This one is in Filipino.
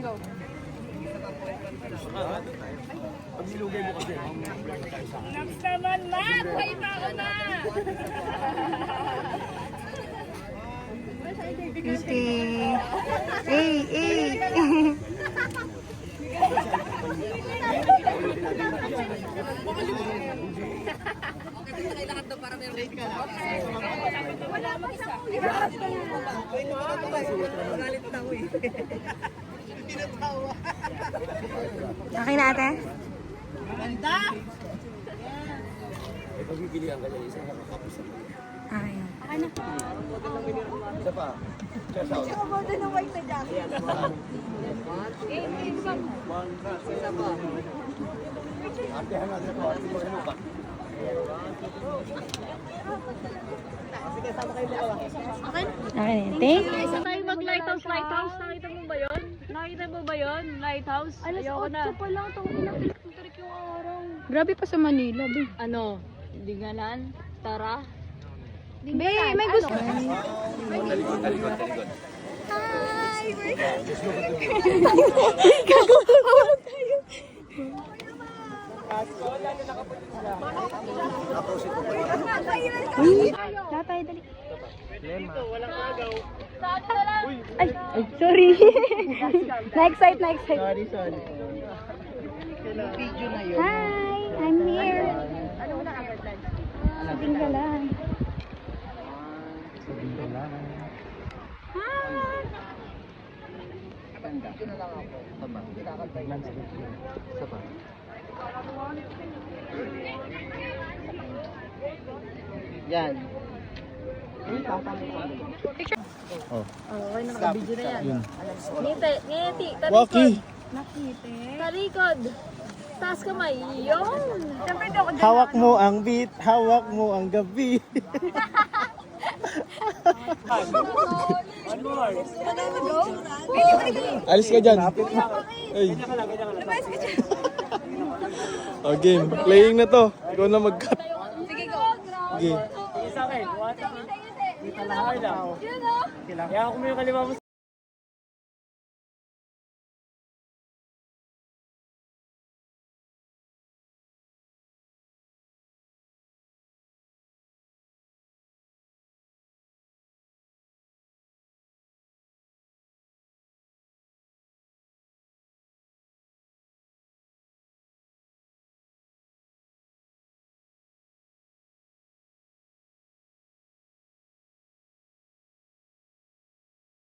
go. Pag nilugay mo kasi. Next naman, Mac! Buhay pa ako na! Okay. Eh. Okay na ate? Ganda! Pagpipilihan ka dyan, isang nakakapos na. Okay. Isa pa. Artehan natin ito. Ate mo ano ba? Okay, thank you. Tayo mag-lighthouse. Nakita mo ba yun? Lighthouse. Ayoko na. Alas 8 pa lang. Electric yung araw. Grabe pa sa Manila, be. Ano? Dingalan? Tara? Be, may gusto. Talikod. Hi! Gagawa tayo. Lahat tayo, dali. Ay, sorry. Next side. Sorry. Hi, I'm here. Sabihin ka lang. Hi. Isa pa. Yan. Oh. Okay na, naka-video na yan. Ngiti. Waki. Talikod. Taas kamay. Yun. Siyempre di ako dyan. Hawak mo ang beat, hawak mo ang gabi. Alis ka dyan. Ay. Oh, game. Playing na to. Ikaw na mag-cut. Sige, go. Sige. Isa akin. Kita lahat. Yun o. Kaya ako mo yung kalima mo.